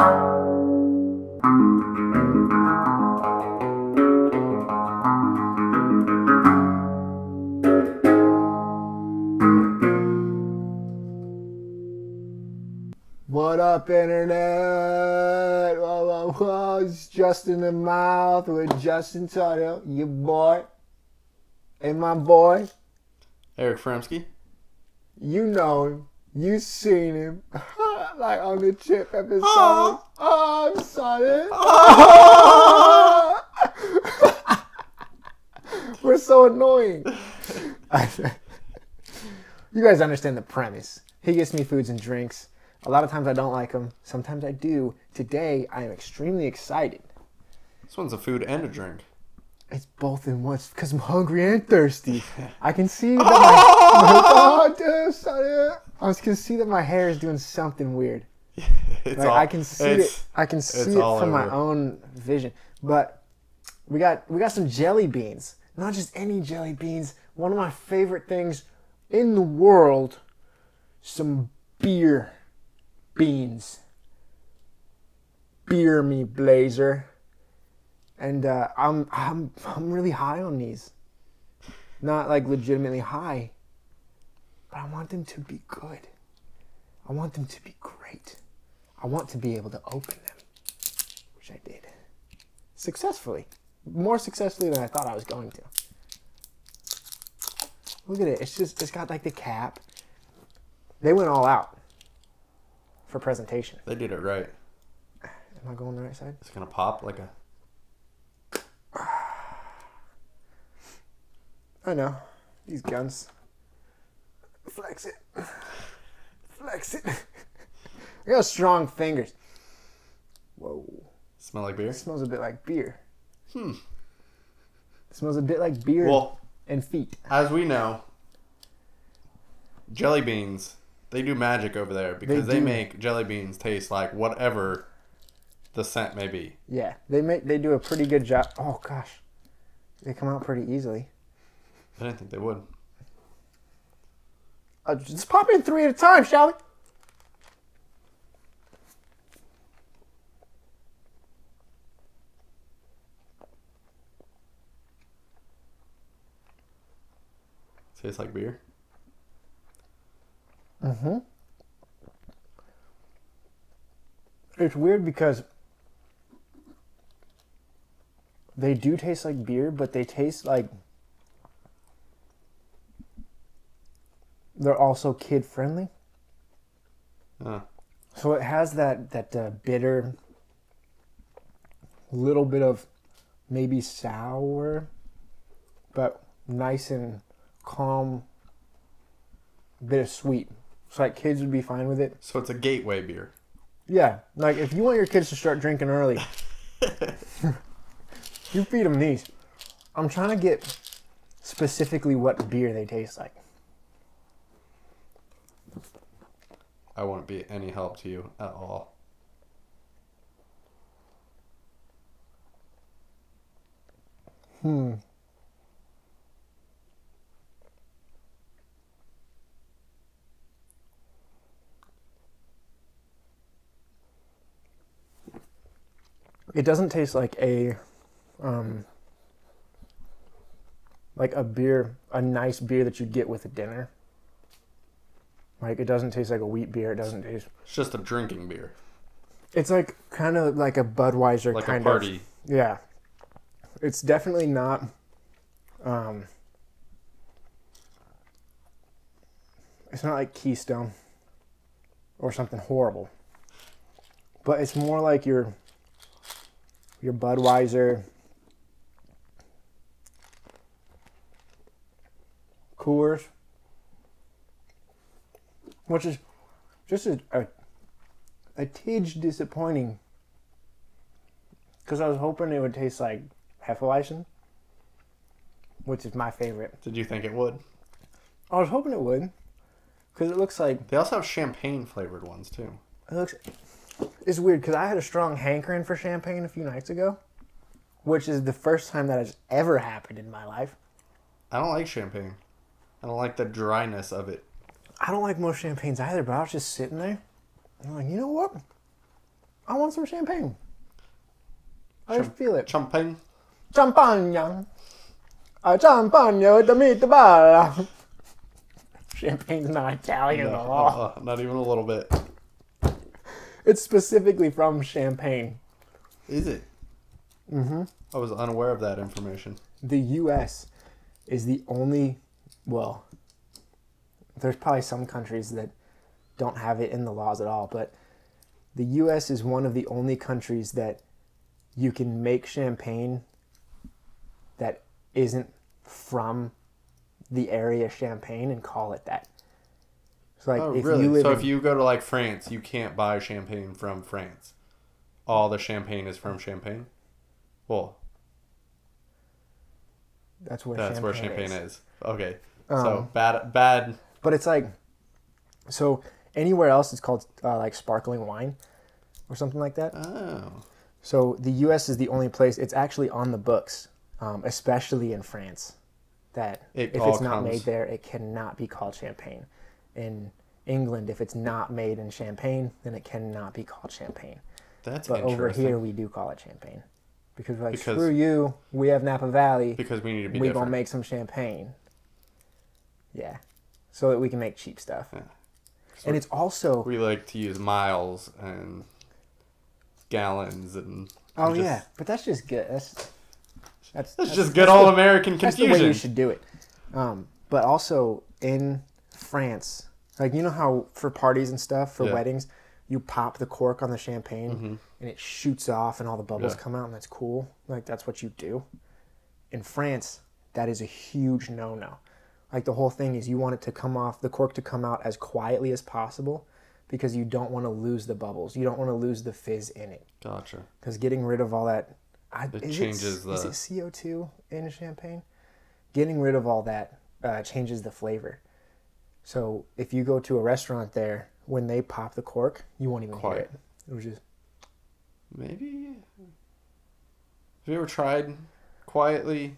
What up, internet? Whoa, whoa, whoa. It's Justin the Mouth with Justin Tuttle, your boy. And my boy. Eric Fremsky. You know him. You seen him. Like on the Chip episode. Oh, I'm sorry. We're so annoying. You guys understand the premise. He gets me foods and drinks. A lot of times I don't like them. Sometimes I do. Today, I am extremely excited. This one's a food and a drink. It's both in one because I'm hungry and thirsty. I can see that I can see that my hair is doing something weird. I can see it. I can see it from my own vision. But we got some jelly beans. Not just any jelly beans. One of my favorite things in the world. Some beer beans. Beer me blazer. And I'm really high on these. Not like legitimately high. But I want them to be good. I want them to be great. I want to be able to open them. Which I did. Successfully. More successfully than I thought I was going to. Look at it. It's got like the cap. They went all out for presentation. They did it right. Am I going the right side? It's gonna pop like a... I know. These guns. Flex it. Flex it. I got strong fingers. Whoa. Smell like beer? It smells a bit like beer. It smells a bit like beer and feet. As we know, jelly beans, they do magic over there because they make jelly beans taste like whatever the scent may be. Yeah, they do a pretty good job. Oh gosh. They come out pretty easily. I didn't think they would. Just pop in 3 at a time, shall we? Tastes like beer? Mm-hmm. It's weird because they do taste like beer, but they taste like they're also kid friendly. So it has that bitter, little bit of maybe sour, but nice and calm, bit of sweet. So like kids would be fine with it. So it's a gateway beer. Yeah, like if you want your kids to start drinking early, you feed them these. I'm trying to get specifically what beer they taste like. I won't be any help to you at all. It doesn't taste like a beer, a nice beer that you get with a dinner. Like it doesn't taste like a wheat beer. It doesn't taste. It's just a drinking beer. It's like kind of like a Budweiser like kind a party. Yeah. It's definitely not. It's not like Keystone or something horrible, but it's more like your Budweiser, Coors, which is just a tidge disappointing because I was hoping it would taste like Hefeweizen, which is my favorite. Did you think it would? I was hoping it would because it looks like... They also have champagne flavored ones too. It's weird because I had a strong hankering for champagne a few nights ago, which is the first time that has ever happened in my life. I don't like champagne. I don't like the dryness of it. I don't like most champagnes either, but I was just sitting there and I'm like, you know what? I want some champagne. I just feel it. Champagne. Champagne. Champagne with the meatball. Champagne's not Italian at all. Not even a little bit. It's specifically from Champagne. Is it? Mm-hmm. I was unaware of that information. The U.S. is the only, well, there's probably some countries that don't have it in the laws at all, but the U.S. is one of the only countries that you can make champagne that isn't from the area Champagne and call it that. So like, if really? you live so if you go to like France, you can't buy champagne from France. All the champagne is from Champagne. Well, that's where champagne is. Okay, so bad. But it's like, so anywhere else it's called like sparkling wine or something like that. Oh. So the U.S. is the only place it's actually on the books, especially in France, that if it's not made there, it cannot be called champagne. In England, if it's not made in Champagne, then it cannot be called champagne. That's but interesting. Over here, we do call it champagne. Because we're like, screw you, we have Napa Valley. Because we need to be We're different. going to make some champagne. Yeah. So that we can make cheap stuff. Yeah. And it's also... We like to use miles and gallons and... Oh, yeah. But that's just good. That's just good old American confusion. That's the way you should do it. But also in France, like, you know how for parties and stuff, for weddings, you pop the cork on the champagne and it shoots off and all the bubbles come out and that's cool. Like, that's what you do. In France, that is a huge no-no. Like, the whole thing is you want it to come off, the cork to come out as quietly as possible because you don't want to lose the bubbles. You don't want to lose the fizz in it. Gotcha. Because getting rid of all that... Is it CO2 in champagne? Getting rid of all that changes the flavor. So if you go to a restaurant there, when they pop the cork, you won't even hear it. It was just... Maybe... Have you ever tried quietly?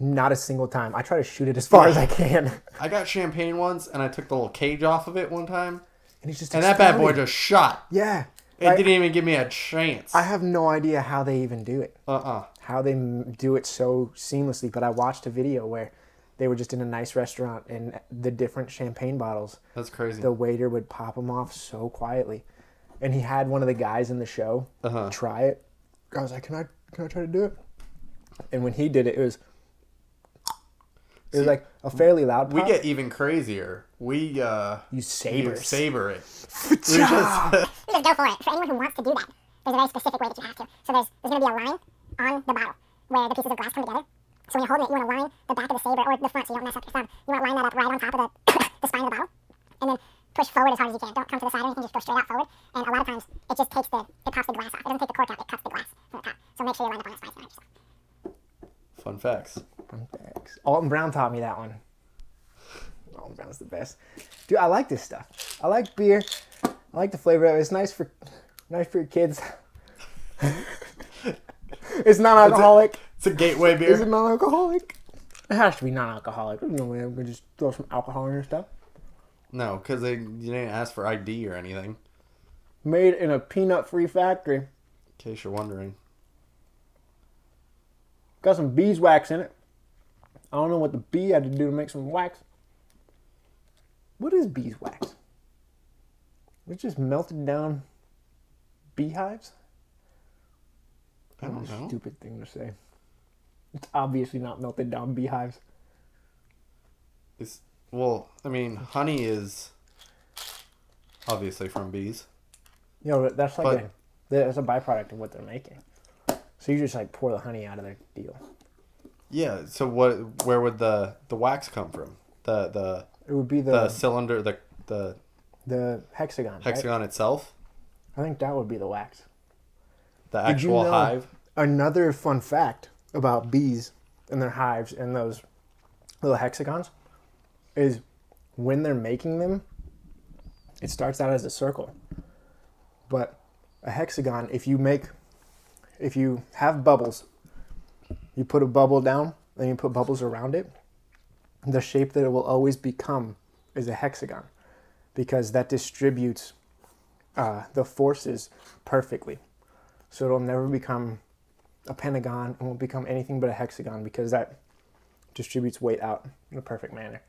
Not a single time. I try to shoot it as far as I can. I got champagne once, and I took the little cage off of it one time. And it's just that bad boy just shot. Yeah. It didn't even give me a chance. I have no idea how they even do it. How they do it so seamlessly. But I watched a video where they were just in a nice restaurant and the different champagne bottles. That's crazy. The waiter would pop them off so quietly. And he had one of the guys in the show try it. I was like, can I try to do it? And when he did it, it was like a fairly loud pop. We get even crazier. We use sabers. You saber it. We just go for it. For anyone who wants to do that, there's a very specific way that you have to. So there's going to be a line on the bottle where the pieces of glass come together. So when you're holding it, you want to line the back of the saber, or the front so you don't mess up your thumb. You want to line that up right on top of the spine of the bottle. And then push forward as hard as you can. Don't come to the side or anything, just go straight out forward. And a lot of times, it just takes it pops the glass off. It doesn't take the cork out, it cuts the glass from the top. So make sure you're lined up on the spine. Fun facts. Alton Brown taught me that one. Alton Brown's the best. Dude, I like this stuff. I like beer. I like the flavor of it. It's nice for your kids. It's non-alcoholic. It's a gateway beer. Is it non-alcoholic? It has to be non-alcoholic. You know, we just throw some alcohol in your stuff. No, because you didn't ask for ID or anything. Made in a peanut-free factory. In case you're wondering. Got some beeswax in it. I don't know what the bee had to do to make some wax. What is beeswax? It's just melted down beehives? I don't know. Stupid thing to say. It's obviously not melted down beehives. Honey is obviously from bees. You know, that's like that's a byproduct of what they're making. So you just like pour the honey out of their deal. Yeah. So where would the wax come from? It would be the cylinder, the hexagon. Hexagon right? Itself. I think that would be the wax. The actual hive. Another fun fact about bees and their hives and those little hexagons is when they're making them, it starts out as a circle. But a hexagon, if you have bubbles, you put a bubble down, and you put bubbles around it, the shape that it will always become is a hexagon because that distributes the forces perfectly. So it'll never become a pentagon. It won't become anything but a hexagon because that distributes weight out in a perfect manner.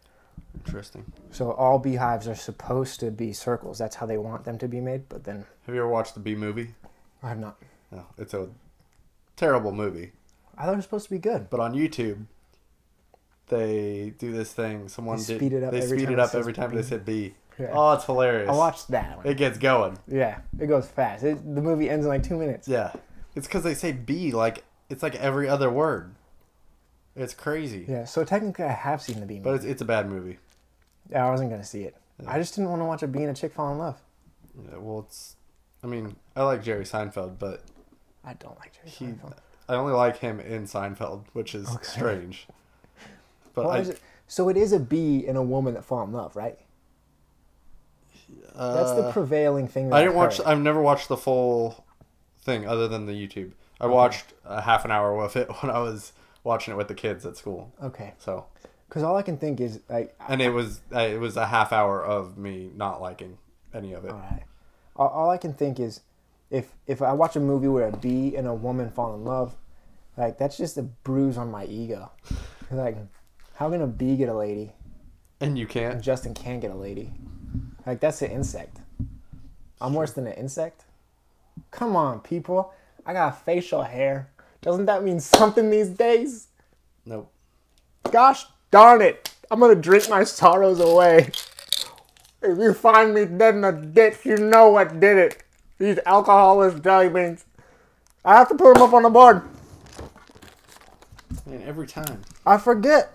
Interesting. So all beehives are supposed to be circles. That's how they want them to be made. But then... Have you ever watched the Bee Movie? I have not. No, it's a terrible movie. I thought it was supposed to be good. But on YouTube, they do this thing. They speed it up every time they said bee. Yeah. Oh, it's hilarious. I watched that one. It gets going. Yeah, it goes fast. The movie ends in like 2 minutes. Yeah. It's because they say bee like it's like every other word. It's crazy. Yeah, so technically I have seen the Bee Movie. But it's a bad movie. Yeah, I wasn't going to see it. Yeah. I just didn't want to watch a bee and a chick fall in love. Yeah, well, I like Jerry Seinfeld, but... I don't like Jerry Seinfeld. I only like him in Seinfeld, which is strange. But so it is a bee and a woman that fall in love, right? That's the prevailing thing that I've never watched the full thing other than the YouTube. I watched a half an hour of it when I was watching it with the kids at school. Okay. So... Because all I can think is like... And it was a half hour of me not liking any of it. All right. All I can think is if I watch a movie where a bee and a woman fall in love, like that's just a bruise on my ego. Like, how can a bee get a lady? And you can't? And Justin can't get a lady. Like, that's an insect. I'm worse than an insect? Come on, people. I got facial hair. Doesn't that mean something these days? Nope. Gosh darn it. I'm going to drink my sorrows away. If you find me dead in a ditch, you know what did it. These alcoholic jelly beans. I have to put them up on the board. Man, every time. I forget.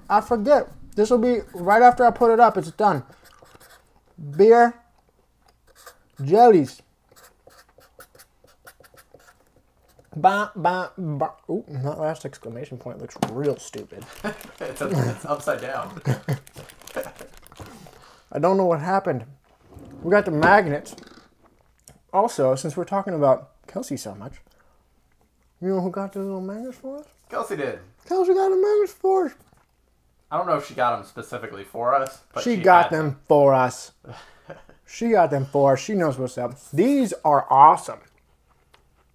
This will be right after I put it up. It's done. Beer. Jellies. Bah, bah, bah. Ooh, that last exclamation point looks real stupid. It's upside down. I don't know what happened. We got the magnets. Also, since we're talking about Kelsey so much, you know who got the little magnets for us? Kelsey did. Kelsey got the magnets for us. I don't know if she got them specifically for us, but she got them for us. She got them for us. She knows what's up. These are awesome.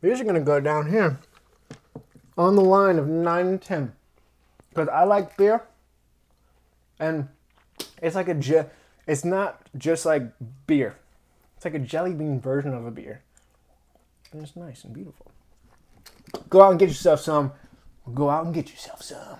These are going to go down here on the line of 9 and 10. Because I like beer. And it's like it's not just like beer. It's like a jelly bean version of a beer. And it's nice and beautiful. Go out and get yourself some. Go out and get yourself some.